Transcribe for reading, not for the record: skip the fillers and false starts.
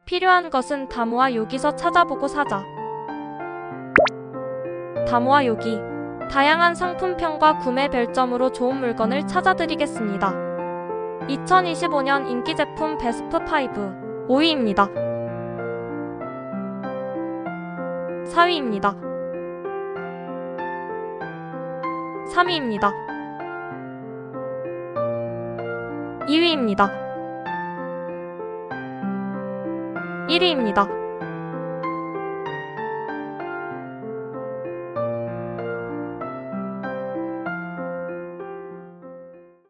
필요한 것은 다모아 여기서 찾아보고 사자. 다모아 여기. 다양한 상품평과 구매 별점으로 좋은 물건을 찾아드리겠습니다. 2025년 인기 제품 베스트 5 5위입니다. 4위입니다. 3위입니다. 2위입니다. 1위입니다.